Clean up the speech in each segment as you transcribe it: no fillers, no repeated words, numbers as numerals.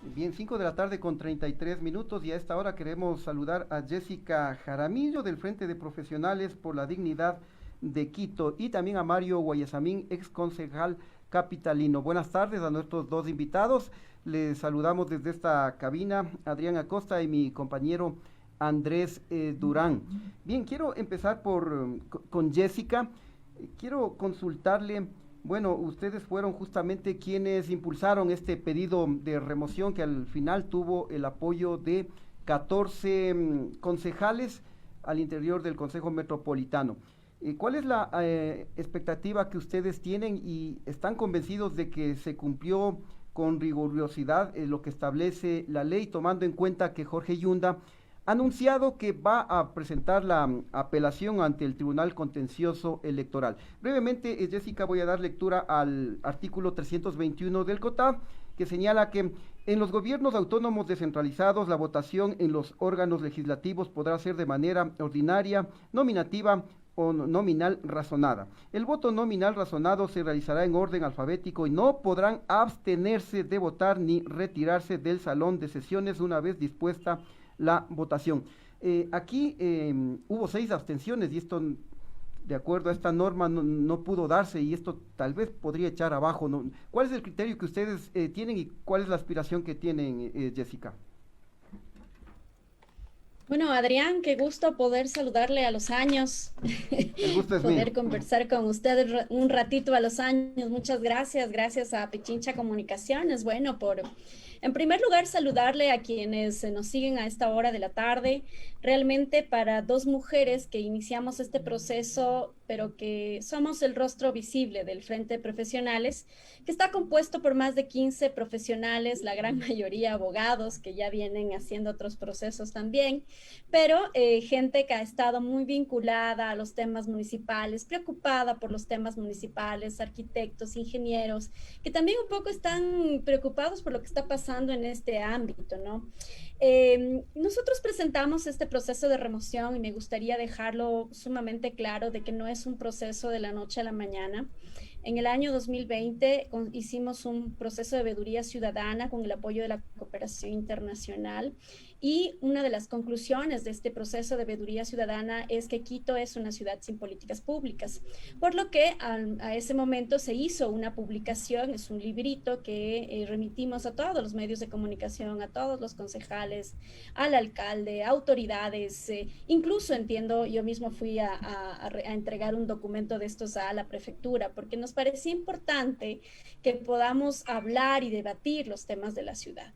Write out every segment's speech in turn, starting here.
Bien, 5 de la tarde con 33 minutos y a esta hora queremos saludar a Jessica Jaramillo del Frente de Profesionales por la Dignidad de Quito y también a Mario Guayasamín, ex concejal capitalino. Buenas tardes a nuestros dos invitados. Les saludamos desde esta cabina, Adrián Acosta y mi compañero Andrés Durán. Bien, quiero empezar con Jessica. Quiero consultarle, bueno, ustedes fueron justamente quienes impulsaron este pedido de remoción que al final tuvo el apoyo de 14 concejales al interior del Consejo Metropolitano. ¿Cuál es la expectativa que ustedes tienen y están convencidos de que se cumplió con rigurosidad lo que establece la ley, tomando en cuenta que Jorge Yunda ha anunciado que va a presentar la apelación ante el Tribunal Contencioso Electoral? Brevemente, Jessica, voy a dar lectura al artículo 321 del COTAD, que señala que en los gobiernos autónomos descentralizados la votación en los órganos legislativos podrá ser de manera ordinaria, nominativa o nominal razonada. El voto nominal razonado se realizará en orden alfabético y no podrán abstenerse de votar ni retirarse del salón de sesiones una vez dispuesta la votación. Aquí hubo 6 abstenciones y esto, de acuerdo a esta norma, no pudo darse y esto tal vez podría echar abajo, ¿no? ¿Cuál es el criterio que ustedes tienen y cuál es la aspiración que tienen, Jessica? Bueno, Adrián, qué gusto poder saludarle a los años, El gusto es mío. poder conversar con usted un ratito a los años. Muchas gracias, gracias a Pichincha Comunicaciones. Bueno, en primer lugar, saludarle a quienes nos siguen a esta hora de la tarde. Realmente para dos mujeres que iniciamos este proceso, pero que somos el rostro visible del Frente de Profesionales, que está compuesto por más de 15 profesionales, la gran mayoría abogados que ya vienen haciendo otros procesos también, pero gente que ha estado muy vinculada a los temas municipales, preocupada por los temas municipales, arquitectos, ingenieros, que también un poco están preocupados por lo que está pasando en este ámbito, ¿no? Nosotros presentamos este proceso de remoción y me gustaría dejarlo sumamente claro de que no es un proceso de la noche a la mañana. En el año 2020 hicimos un proceso de veeduría ciudadana con el apoyo de la cooperación internacional y una de las conclusiones de este proceso de veeduría ciudadana es que Quito es una ciudad sin políticas públicas, por lo que a ese momento se hizo una publicación, es un librito que remitimos a todos los medios de comunicación, a todos los concejales, al alcalde, autoridades, incluso entiendo, yo mismo fui a entregar un documento de estos a la prefectura, porque nos parecía importante que podamos hablar y debatir los temas de la ciudad.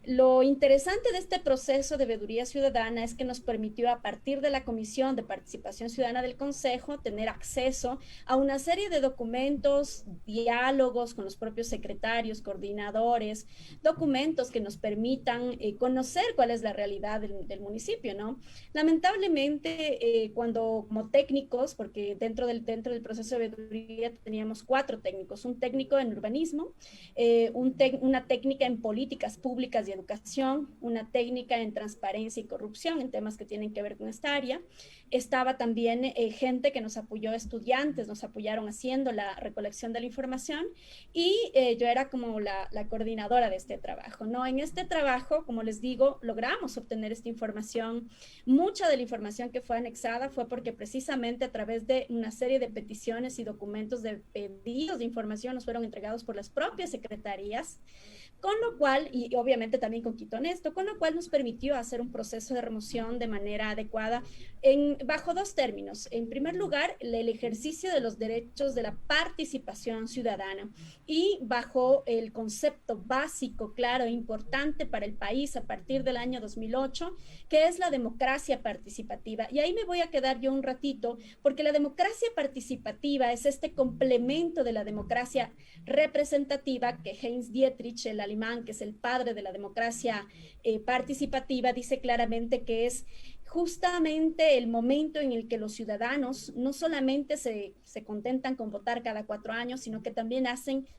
Lo interesante de este proceso de veeduría ciudadana es que nos permitió, a partir de la Comisión de Participación Ciudadana del Consejo, tener acceso a una serie de documentos, diálogos con los propios secretarios, coordinadores, documentos que nos permitan conocer cuál es la realidad del municipio, ¿no? Lamentablemente, cuando como técnicos, porque dentro del proceso de veeduría teníamos 4 técnicos, un técnico en urbanismo, una técnica en políticas públicas y educación, una técnica en transparencia y corrupción, en temas que tienen que ver con esta área. Estaba también gente que nos apoyó, estudiantes, nos apoyaron haciendo la recolección de la información y yo era como la coordinadora de este trabajo, ¿no? En este trabajo, como les digo, logramos obtener esta información. Mucha de la información que fue anexada fue porque precisamente a través de una serie de peticiones y documentos de pedidos de información nos fueron entregados por las propias secretarías, con lo cual, y obviamente también con Quito Honesto, con lo cual nos permitió hacer un proceso de remoción de manera adecuada bajo 2 términos. En primer lugar, el ejercicio de los derechos de la participación ciudadana y bajo el concepto básico, claro e importante para el país a partir del año 2008, que es la democracia participativa. Y ahí me voy a quedar yo un ratito, porque la democracia participativa es este complemento de la democracia representativa que Heinz Dietrich, el alemán, que es el padre de la democracia participativa, dice claramente que es justamente el momento en el que los ciudadanos no solamente se contentan con votar cada 4 años, sino que también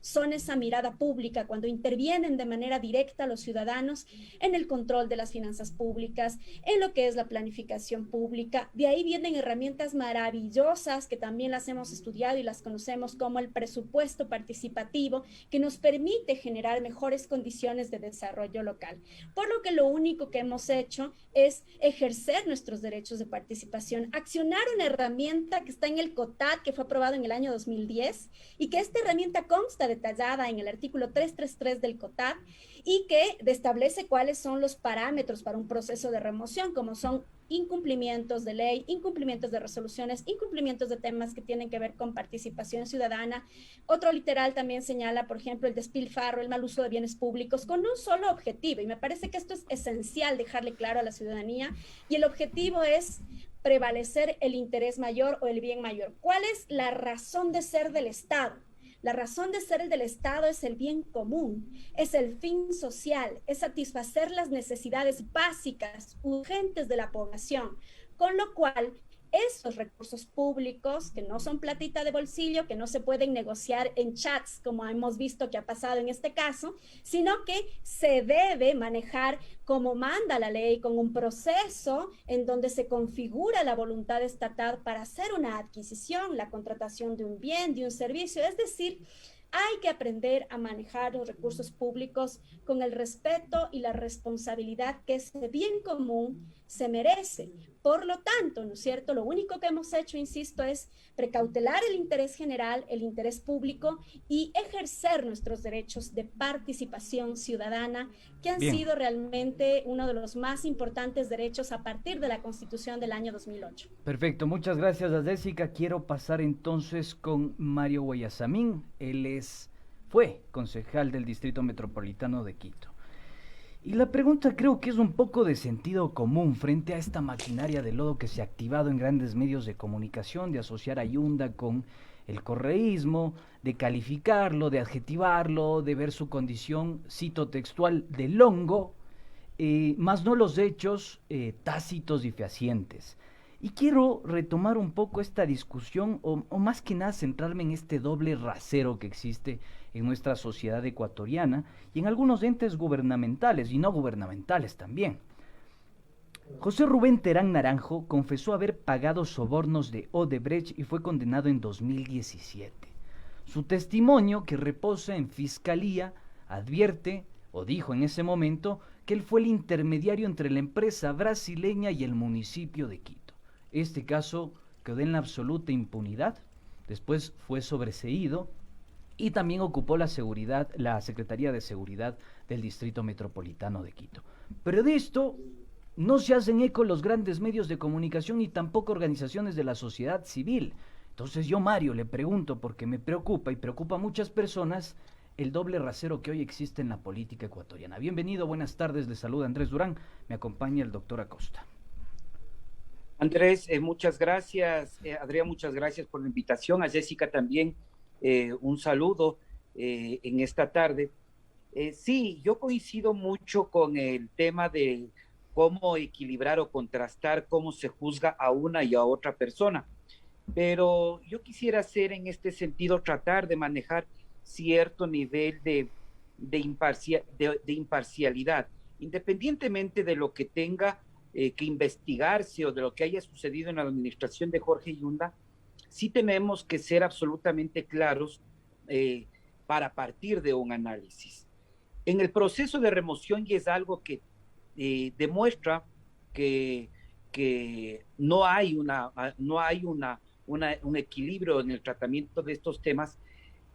son esa mirada pública cuando intervienen de manera directa los ciudadanos en el control de las finanzas públicas, en lo que es la planificación pública. De ahí vienen herramientas maravillosas que también las hemos estudiado y las conocemos, como el presupuesto participativo, que nos permite generar mejores condiciones de desarrollo local. Por lo que lo único que hemos hecho es ejercer nuestros derechos de participación, accionar una herramienta que está en el COTAD, que fue aprobado en el año 2010, y que esta herramienta consta detallada en el artículo 333 del COTAD, y que establece cuáles son los parámetros para un proceso de remoción, como son incumplimientos de ley, incumplimientos de resoluciones, incumplimientos de temas que tienen que ver con participación ciudadana. Otro literal también señala, por ejemplo, el despilfarro, el mal uso de bienes públicos, con un solo objetivo, y me parece que esto es esencial dejarle claro a la ciudadanía, y el objetivo es prevalecer el interés mayor o el bien mayor. ¿Cuál es la razón de ser del Estado? La razón de ser del Estado es el bien común, es el fin social, es satisfacer las necesidades básicas, urgentes de la población, con lo cual esos recursos públicos, que no son platita de bolsillo, que no se pueden negociar en chats, como hemos visto que ha pasado en este caso, sino que se debe manejar como manda la ley, con un proceso en donde se configura la voluntad estatal para hacer una adquisición, la contratación de un bien, de un servicio. Es decir, hay que aprender a manejar los recursos públicos con el respeto y la responsabilidad que ese bien común se merece. Por lo tanto, ¿no es cierto? Lo único que hemos hecho, insisto, es precautelar el interés general, el interés público, y ejercer nuestros derechos de participación ciudadana, que han sido realmente uno de los más importantes derechos a partir de la Constitución del año 2008. Perfecto, muchas gracias a Jessica. Quiero pasar entonces con Mario Guayasamín. Él fue concejal del Distrito Metropolitano de Quito. Y la pregunta creo que es un poco de sentido común frente a esta maquinaria de lodo que se ha activado en grandes medios de comunicación, de asociar a Yunda con el correísmo, de calificarlo, de adjetivarlo, de ver su condición, cito textual, de longo, más no los hechos tácitos y fehacientes. Y quiero retomar un poco esta discusión, o más que nada centrarme en este doble rasero que existe en nuestra sociedad ecuatoriana y en algunos entes gubernamentales y no gubernamentales también. José Rubén Terán Naranjo confesó haber pagado sobornos de Odebrecht y fue condenado en 2017. Su testimonio, que reposa en fiscalía, advierte, o dijo en ese momento, que él fue el intermediario entre la empresa brasileña y el municipio de Quito. Este caso quedó en la absoluta impunidad, después fue sobreseído y también ocupó la Secretaría de Seguridad del Distrito Metropolitano de Quito. Pero de esto no se hacen eco los grandes medios de comunicación ni tampoco organizaciones de la sociedad civil. Entonces yo, Mario, le pregunto, porque me preocupa y preocupa a muchas personas, el doble rasero que hoy existe en la política ecuatoriana. Bienvenido, buenas tardes, le saluda Andrés Durán, me acompaña el doctor Acosta. Andrés, muchas gracias. Adrián, muchas gracias por la invitación. A Jessica también un saludo en esta tarde. Sí, yo coincido mucho con el tema de cómo equilibrar o contrastar cómo se juzga a una y a otra persona. Pero yo quisiera hacer en este sentido, tratar de manejar cierto nivel de imparcialidad, independientemente de lo que tenga que investigarse o de lo que haya sucedido en la administración de Jorge Yunda. Sí tenemos que ser absolutamente claros para partir de un análisis. En el proceso de remoción, y es algo que demuestra que no hay un equilibrio en el tratamiento de estos temas,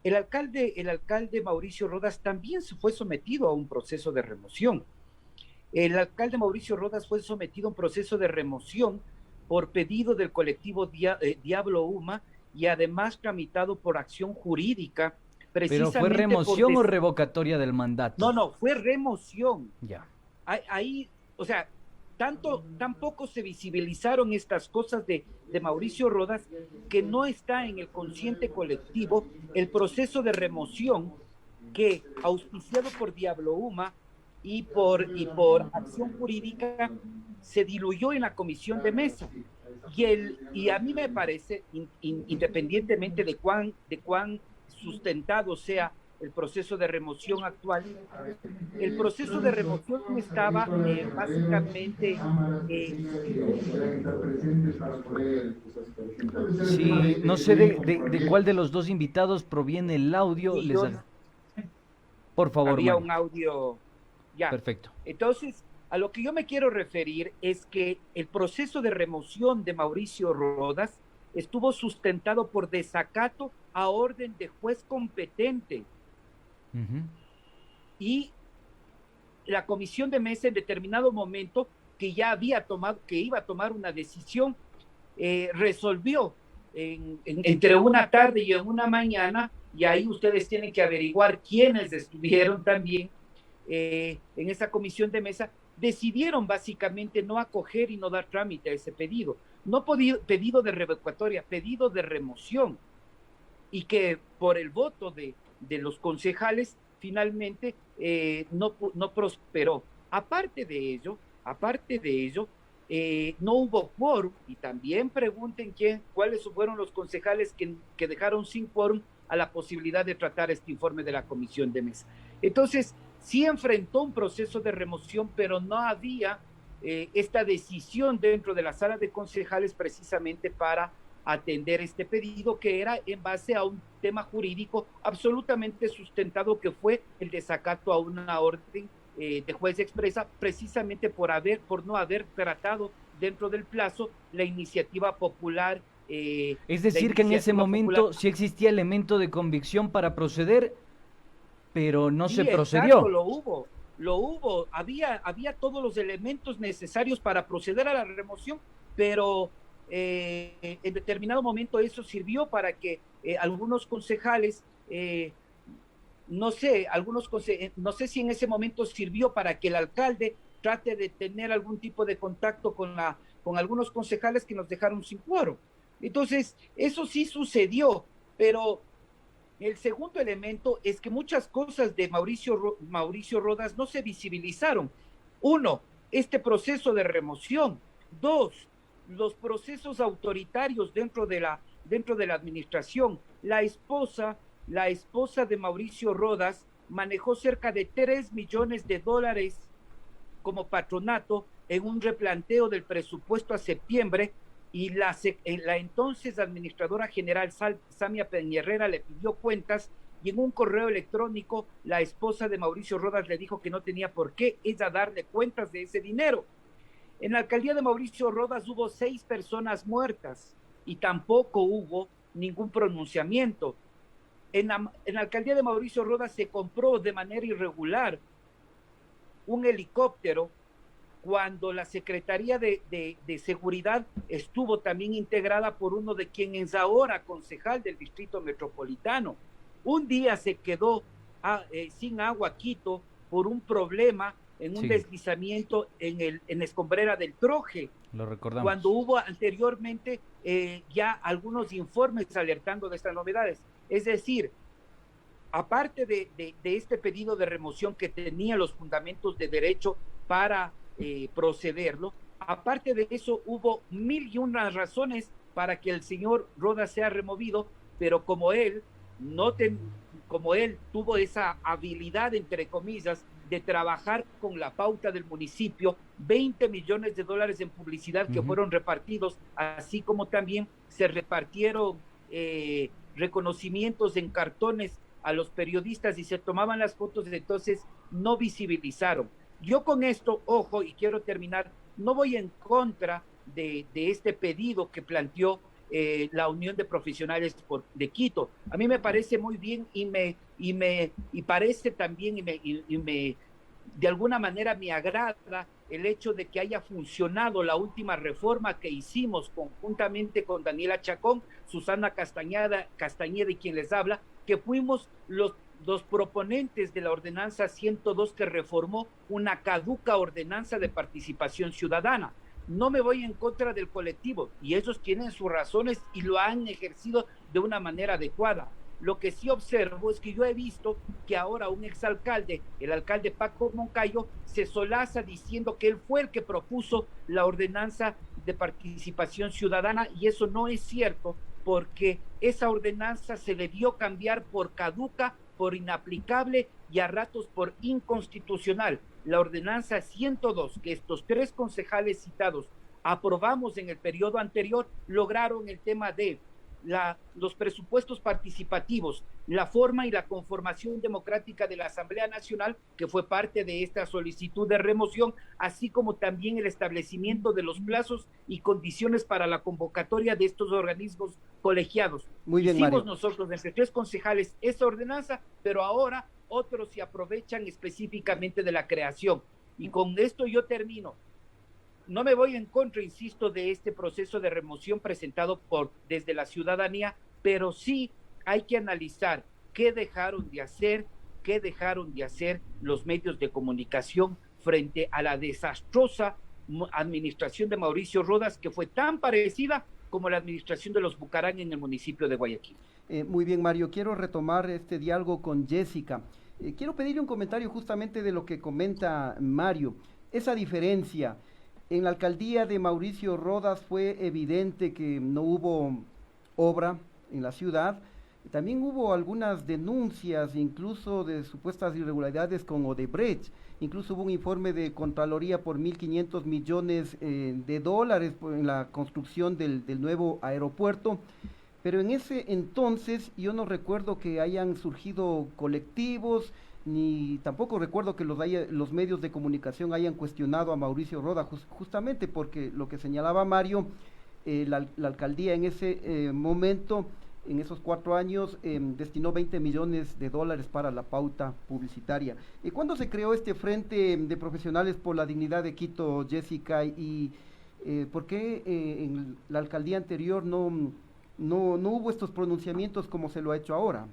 el alcalde Mauricio Rodas también se fue sometido a un proceso de remoción. El alcalde Mauricio Rodas fue sometido a un proceso de remoción por pedido del colectivo Diablo Uma y además tramitado por acción jurídica. ¿Pero fue remoción o revocatoria del mandato? No, fue remoción. Ya. Ahí, o sea, tampoco se visibilizaron estas cosas de Mauricio Rodas, que no está en el consciente colectivo el proceso de remoción que, auspiciado por Diablo Uma, y por acción jurídica se diluyó en la comisión de mesa. Y a mí me parece, independientemente de cuán sustentado sea el proceso de remoción actual, el proceso de remoción estaba básicamente... Sí, no sé de cuál de los dos invitados proviene el audio. Sí, Por favor, había Mario. un audio ya. Perfecto. Entonces, a lo que yo me quiero referir es que el proceso de remoción de Mauricio Rodas estuvo sustentado por desacato a orden de juez competente. Y la comisión de mesa en determinado momento que iba a tomar una decisión, resolvió entre una tarde y en una mañana, y ahí ustedes tienen que averiguar quiénes estuvieron también en esa comisión de mesa, decidieron básicamente no acoger y no dar trámite a ese pedido. No pedido de revocatoria, pedido de remoción. Y que por el voto de los concejales finalmente no prosperó. Aparte de ello, no hubo quórum, y también pregunten cuáles fueron los concejales que dejaron sin quórum a la posibilidad de tratar este informe de la comisión de mesa. Entonces, sí enfrentó un proceso de remoción, pero no había esta decisión dentro de la sala de concejales precisamente para atender este pedido, que era en base a un tema jurídico absolutamente sustentado, que fue el desacato a una orden de juez expresa, precisamente por no haber tratado dentro del plazo la iniciativa popular. Es decir, que en ese momento sí existía elemento de convicción para proceder, pero no se procedió. Exacto, lo hubo, había todos los elementos necesarios para proceder a la remoción, pero en determinado momento eso sirvió para que algunos concejales, no sé si en ese momento sirvió para que el alcalde trate de tener algún tipo de contacto con algunos concejales que nos dejaron sin quórum. Entonces, eso sí sucedió, pero el segundo elemento es que muchas cosas de Mauricio Rodas no se visibilizaron. Uno, este proceso de remoción. Dos, los procesos autoritarios dentro de la administración. La esposa de Mauricio Rodas manejó cerca de $3 millones como patronato en un replanteo del presupuesto a septiembre, y la entonces administradora general Samia Peñerrera le pidió cuentas, y en un correo electrónico la esposa de Mauricio Rodas le dijo que no tenía por qué ella darle cuentas de ese dinero. En la alcaldía de Mauricio Rodas hubo 6 personas muertas y tampoco hubo ningún pronunciamiento. En la alcaldía de Mauricio Rodas se compró de manera irregular un helicóptero cuando la Secretaría de Seguridad estuvo también integrada por uno de quien es ahora concejal del Distrito Metropolitano. Un día se quedó sin agua Quito por un problema en un deslizamiento en Escombrera del Troje. Lo recordamos. Cuando hubo anteriormente ya algunos informes alertando de estas novedades. Es decir, aparte de este pedido de remoción que tenía los fundamentos de derecho para procederlo, aparte de eso hubo 1001 razones para que el señor Rodas sea removido, pero como él tuvo esa habilidad, entre comillas, de trabajar con la pauta del municipio, $20 millones en publicidad que fueron repartidos, así como también se repartieron reconocimientos en cartones a los periodistas y se tomaban las fotos, entonces no visibilizaron. Yo con esto, ojo, y quiero terminar, no voy en contra de este pedido que planteó la Unión de Profesionales de Quito. A mí me parece muy bien y parece también, de alguna manera me agrada el hecho de que haya funcionado la última reforma que hicimos conjuntamente con Daniela Chacón, Susana Castañeda y quien les habla, que fuimos los proponentes de la ordenanza 102 que reformó una caduca ordenanza de participación ciudadana. No me voy en contra del colectivo y ellos tienen sus razones y lo han ejercido de una manera adecuada, Lo que sí observo es que yo he visto que ahora un exalcalde, el alcalde Paco Moncayo, se solaza diciendo que él fue el que propuso la ordenanza de participación ciudadana, y eso no es cierto, porque esa ordenanza se debió cambiar por caduca, por inaplicable y a ratos por inconstitucional. La ordenanza 102, que estos 3 concejales citados aprobamos en el periodo anterior, lograron el tema de los presupuestos participativos, la forma y la conformación democrática de la Asamblea Nacional, que fue parte de esta solicitud de remoción, así como también el establecimiento de los plazos y condiciones para la convocatoria de estos organismos colegiados. Muy bien, hicimos Mario. nosotros entre 3 concejales esa ordenanza, pero ahora otros se aprovechan específicamente de la creación. Y con esto yo termino. No me voy en contra, insisto, de este proceso de remoción presentado desde la ciudadanía, pero sí hay que analizar qué dejaron de hacer los medios de comunicación frente a la desastrosa administración de Mauricio Rodas, que fue tan parecida como la administración de los Bucarán en el municipio de Guayaquil. Muy bien, Mario, quiero retomar este diálogo con Jessica. Quiero pedirle un comentario justamente de lo que comenta Mario. Esa diferencia. En la alcaldía de Mauricio Rodas fue evidente que no hubo obra en la ciudad. También hubo algunas denuncias, incluso de supuestas irregularidades con Odebrecht. Incluso hubo un informe de Contraloría por 1.500 millones de dólares en la construcción del nuevo aeropuerto. Pero en ese entonces yo no recuerdo que hayan surgido colectivos, ni tampoco recuerdo que los medios de comunicación hayan cuestionado a Mauricio Rodas, justamente porque lo que señalaba Mario, la alcaldía en ese momento, en esos 4 años, destinó 20 millones de dólares para la pauta publicitaria. ¿Cuándo se creó este Frente de Profesionales por la Dignidad de Quito, Jessica? ¿Y por qué en la alcaldía anterior no hubo estos pronunciamientos como se lo ha hecho ahora?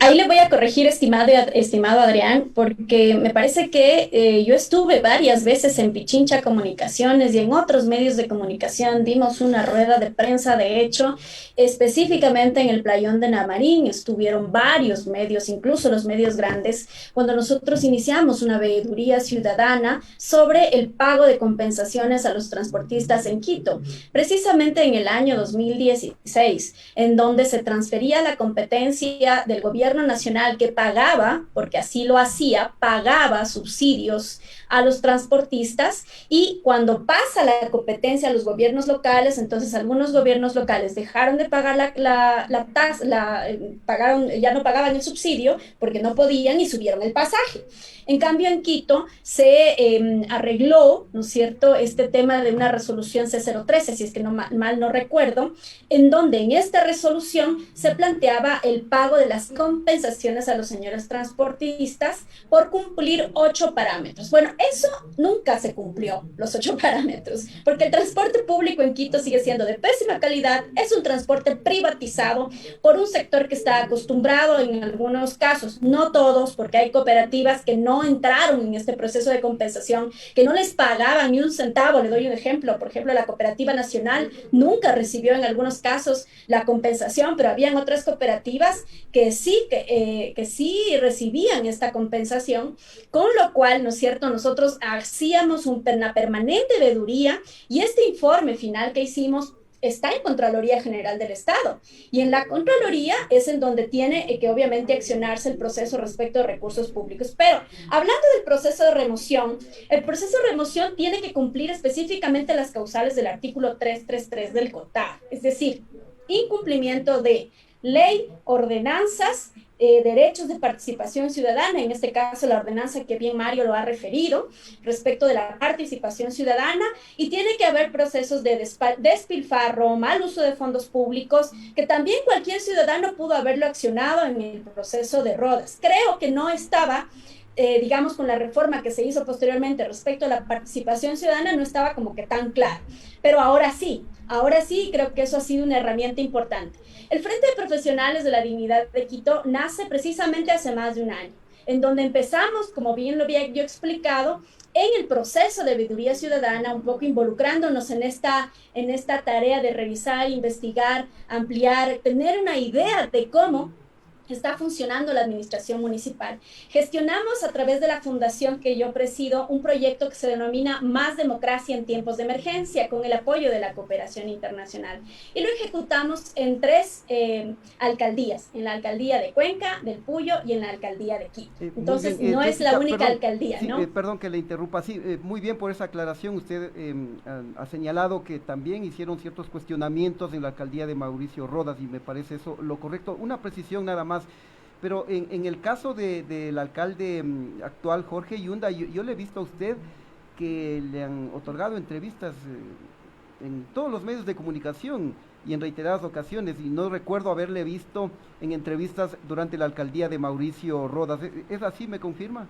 Ahí le voy a corregir, estimado Adrián, porque me parece que yo estuve varias veces en Pichincha Comunicaciones y en otros medios de comunicación, dimos una rueda de prensa, de hecho, específicamente en el Playón de Namarín, estuvieron varios medios, incluso los medios grandes, cuando nosotros iniciamos una veeduría ciudadana sobre el pago de compensaciones a los transportistas en Quito, precisamente en el año 2016, en donde se transfería la competencia del gobierno nacional que pagaba, porque así lo hacía, pagaba subsidios a los transportistas, y cuando pasa la competencia a los gobiernos locales, entonces algunos gobiernos locales dejaron de pagar la tasa, ya no pagaban el subsidio porque no podían y subieron el pasaje. En cambio, en Quito se arregló, ¿no es cierto?, este tema de una resolución C013, si es que mal no recuerdo, en donde en esta resolución se planteaba el pago de las compensaciones a los señores transportistas por cumplir 8 parámetros. Bueno, eso nunca se cumplió, los 8 parámetros, porque el transporte público en Quito sigue siendo de pésima calidad, es un transporte privatizado por un sector que está acostumbrado en algunos casos, no todos, porque hay cooperativas que no entraron en este proceso de compensación, que no les pagaban ni un centavo. Le doy un ejemplo, por ejemplo, la Cooperativa Nacional nunca recibió en algunos casos la compensación, pero habían otras cooperativas que sí recibían esta compensación, con lo cual, ¿no es cierto?, nosotros hacíamos una permanente veeduría, y este informe final que hicimos está en Contraloría General del Estado, y en la Contraloría es en donde tiene que obviamente accionarse el proceso respecto de recursos públicos. Pero hablando del proceso de remoción, el proceso de remoción tiene que cumplir específicamente las causales del artículo 333 del COTAD, es decir, incumplimiento de ley, ordenanzas, derechos de participación ciudadana, en este caso la ordenanza que bien Mario lo ha referido respecto de la participación ciudadana, y tiene que haber procesos de despilfarro, mal uso de fondos públicos, que también cualquier ciudadano pudo haberlo accionado en el proceso de Rodas. Creo que no estaba, digamos, con la reforma que se hizo posteriormente respecto a la participación ciudadana, no estaba como que tan claro, pero ahora sí, creo que eso ha sido una herramienta importante. El Frente de Profesionales de la Dignidad de Quito nace precisamente hace más de un año. en donde empezamos, como bien lo había yo explicado, en el proceso de veeduría ciudadana, un poco involucrándonos en esta tarea de revisar, investigar, ampliar, tener una idea de cómo está funcionando la administración municipal. Gestionamos a través de la fundación que yo presido un proyecto que se denomina Más Democracia en Tiempos de Emergencia, con el apoyo de la cooperación internacional. Y lo ejecutamos en 3 alcaldías, en la alcaldía de Cuenca, del Puyo y en la alcaldía de Quito. Entonces, no es la única alcaldía, sí, ¿no? Perdón que le interrumpa, sí, muy bien por esa aclaración. Usted ha señalado que también hicieron ciertos cuestionamientos en la alcaldía de Mauricio Rodas y me parece eso lo correcto. Una precisión nada más. Pero en el caso del alcalde actual, Jorge Yunda, yo le he visto a usted que le han otorgado entrevistas en todos los medios de comunicación y en reiteradas ocasiones, y no recuerdo haberle visto en entrevistas durante la alcaldía de Mauricio Rodas. ¿Es así, me confirma?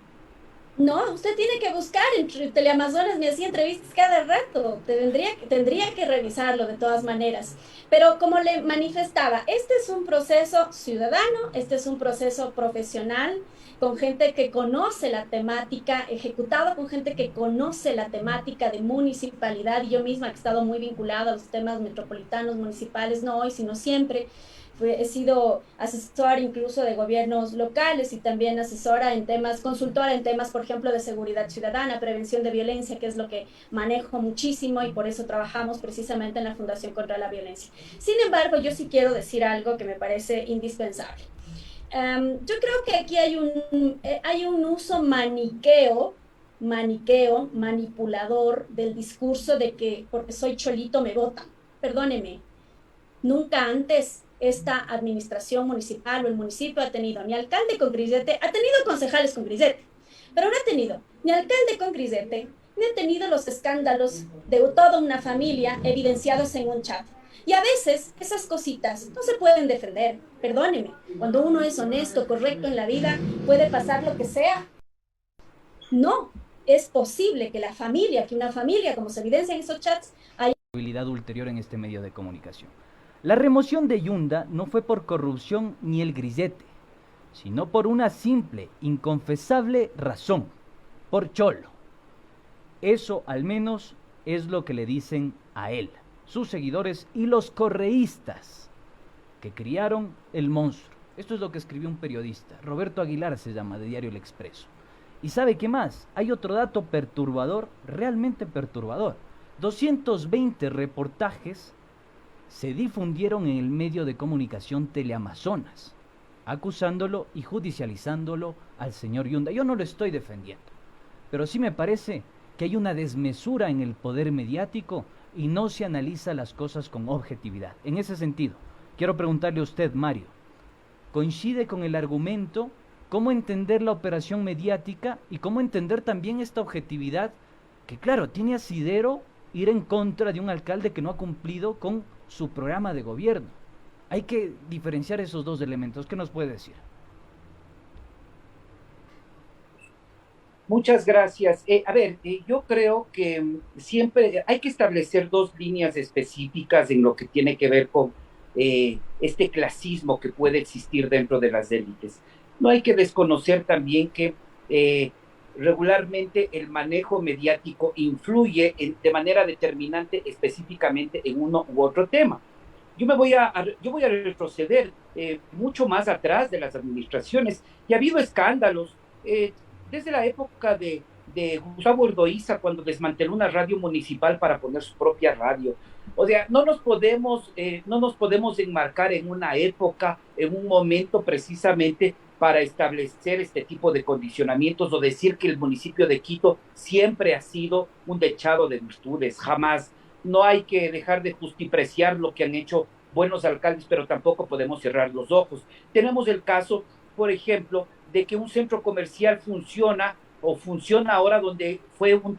No, usted tiene que buscar en Teleamazonas, me hacía entrevistas cada rato, tendría que revisarlo de todas maneras. Pero como le manifestaba, este es un proceso ciudadano, este es un proceso profesional, con gente que conoce la temática, ejecutado con gente que conoce la temática de municipalidad, y yo misma que he estado muy vinculada a los temas metropolitanos, municipales, no hoy, sino siempre. He sido asesora incluso de gobiernos locales y también asesora en temas, consultora en temas, por ejemplo, de seguridad ciudadana, prevención de violencia, que es lo que manejo muchísimo y por eso trabajamos precisamente en la Fundación contra la Violencia. Sin embargo, yo sí quiero decir algo que me parece indispensable. Yo creo que aquí hay un uso manipulador del discurso de que porque soy cholito me votan. Perdóneme, nunca antes esta administración municipal o el municipio ha tenido ni alcalde con grisete, ha tenido concejales con grisete, pero no ha tenido ni alcalde con grisete, ni ha tenido los escándalos de toda una familia evidenciados en un chat. Y a veces esas cositas no se pueden defender, perdóneme, cuando uno es honesto, correcto en la vida, puede pasar lo que sea. No, es posible que una familia, como se evidencia en esos chats, haya habilidad ulterior en este medio de comunicación. La remoción de Yunda no fue por corrupción ni el grisete, sino por una simple, inconfesable razón, por cholo. Eso al menos es lo que le dicen a él, sus seguidores y los correístas que criaron el monstruo. Esto es lo que escribió un periodista, Roberto Aguilar se llama, de Diario El Expreso. ¿Y sabe qué más? Hay otro dato perturbador, realmente perturbador. 220 reportajes se difundieron en el medio de comunicación Teleamazonas, acusándolo y judicializándolo al señor Yunda. Yo no lo estoy defendiendo, pero sí me parece que hay una desmesura en el poder mediático y no se analiza las cosas con objetividad. En ese sentido, quiero preguntarle a usted, Mario, ¿coincide con el argumento? ¿Cómo entender la operación mediática y cómo entender también esta objetividad que, claro, tiene asidero ir en contra de un alcalde que no ha cumplido con su programa de gobierno? Hay que diferenciar esos dos elementos. ¿Qué nos puede decir? Muchas gracias. Yo creo que siempre hay que establecer 2 líneas específicas en lo que tiene que ver con este clasismo que puede existir dentro de las élites. No hay que desconocer también que regularmente el manejo mediático influye de manera determinante específicamente en uno u otro tema. Yo voy a retroceder mucho más atrás de las administraciones, y ha habido escándalos desde la época de Gustavo Ordoiza, cuando desmanteló una radio municipal para poner su propia radio. O sea, no nos podemos enmarcar en una época, en un momento precisamente para establecer este tipo de condicionamientos o decir que el municipio de Quito siempre ha sido un dechado de virtudes. Jamás. No hay que dejar de justipreciar lo que han hecho buenos alcaldes, pero tampoco podemos cerrar los ojos. Tenemos el caso, por ejemplo, de que un centro comercial funciona ahora donde fue un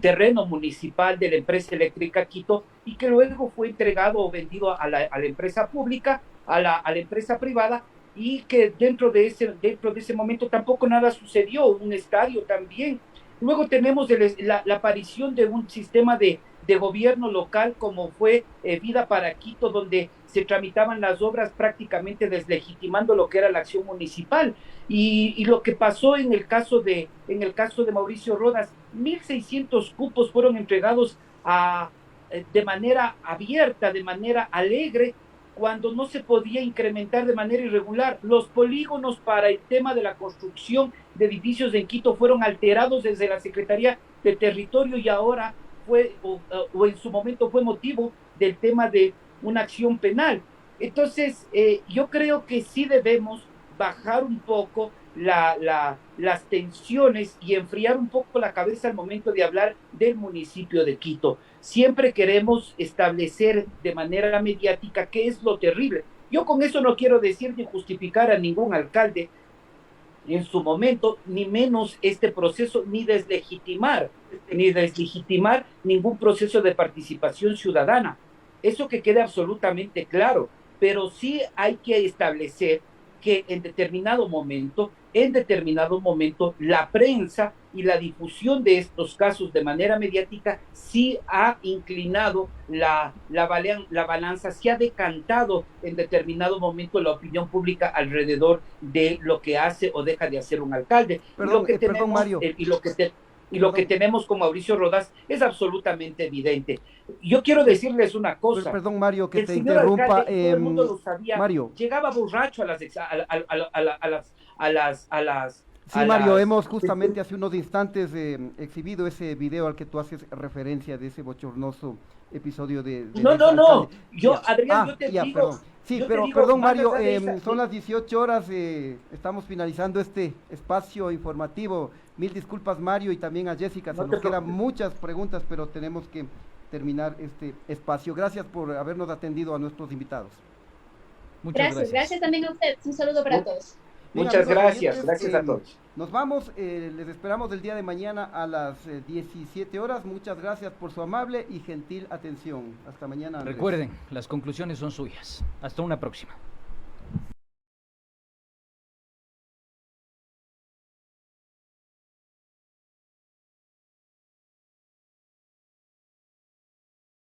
terreno municipal de la empresa eléctrica Quito, y que luego fue entregado o vendido a la empresa pública, a la empresa privada, y que dentro de ese momento tampoco nada sucedió. Un estadio también. Luego tenemos la aparición de un sistema de de gobierno local como fue Vida para Quito, donde se tramitaban las obras prácticamente deslegitimando lo que era la acción municipal. Y lo que pasó en el caso de Mauricio Rodas, 1.600 cupos fueron entregados de manera abierta, de manera alegre, cuando no se podía incrementar de manera irregular. Los polígonos para el tema de la construcción de edificios en Quito fueron alterados desde la Secretaría de Territorio y ahora fue, o en su momento fue motivo del tema de una acción penal. Entonces, yo creo que sí debemos bajar un poco las tensiones y enfriar un poco la cabeza al momento de hablar del municipio de Quito. Siempre queremos establecer de manera mediática qué es lo terrible. Yo con eso no quiero decir ni justificar a ningún alcalde en su momento, ni menos este proceso, ni deslegitimar ningún proceso de participación ciudadana. Eso que quede absolutamente claro, pero sí hay que establecer que en determinado momento, la prensa y la difusión de estos casos de manera mediática sí ha inclinado la balanza, se ha decantado en determinado momento la opinión pública alrededor de lo que hace o deja de hacer un alcalde. Perdón, Mario. Y lo que tenemos con Mauricio Rodas es absolutamente evidente. Yo quiero decirles una cosa. Perdón, Mario, que el te señor interrumpa. Alcalde, todo el mundo lo sabía. Mario. Llegaba borracho a las. Sí, Mario, hemos justamente hace unos instantes exhibido ese video al que tú haces referencia de ese bochornoso episodio de No. Adrián, yo te digo. Perdón. Sí, pero perdón, Mario, son las 18 horas, estamos finalizando este espacio informativo. Mil disculpas, Mario, y también a Jessica, se nos quedan muchas preguntas, pero tenemos que terminar este espacio. Gracias por habernos atendido a nuestros invitados. Muchas gracias también a ustedes. Un saludo para todos. Muchas gracias a todos. Nos vamos, les esperamos el día de mañana a las 17 horas. Muchas gracias por su amable y gentil atención. Hasta mañana, Andrés. Recuerden, las conclusiones son suyas. Hasta una próxima.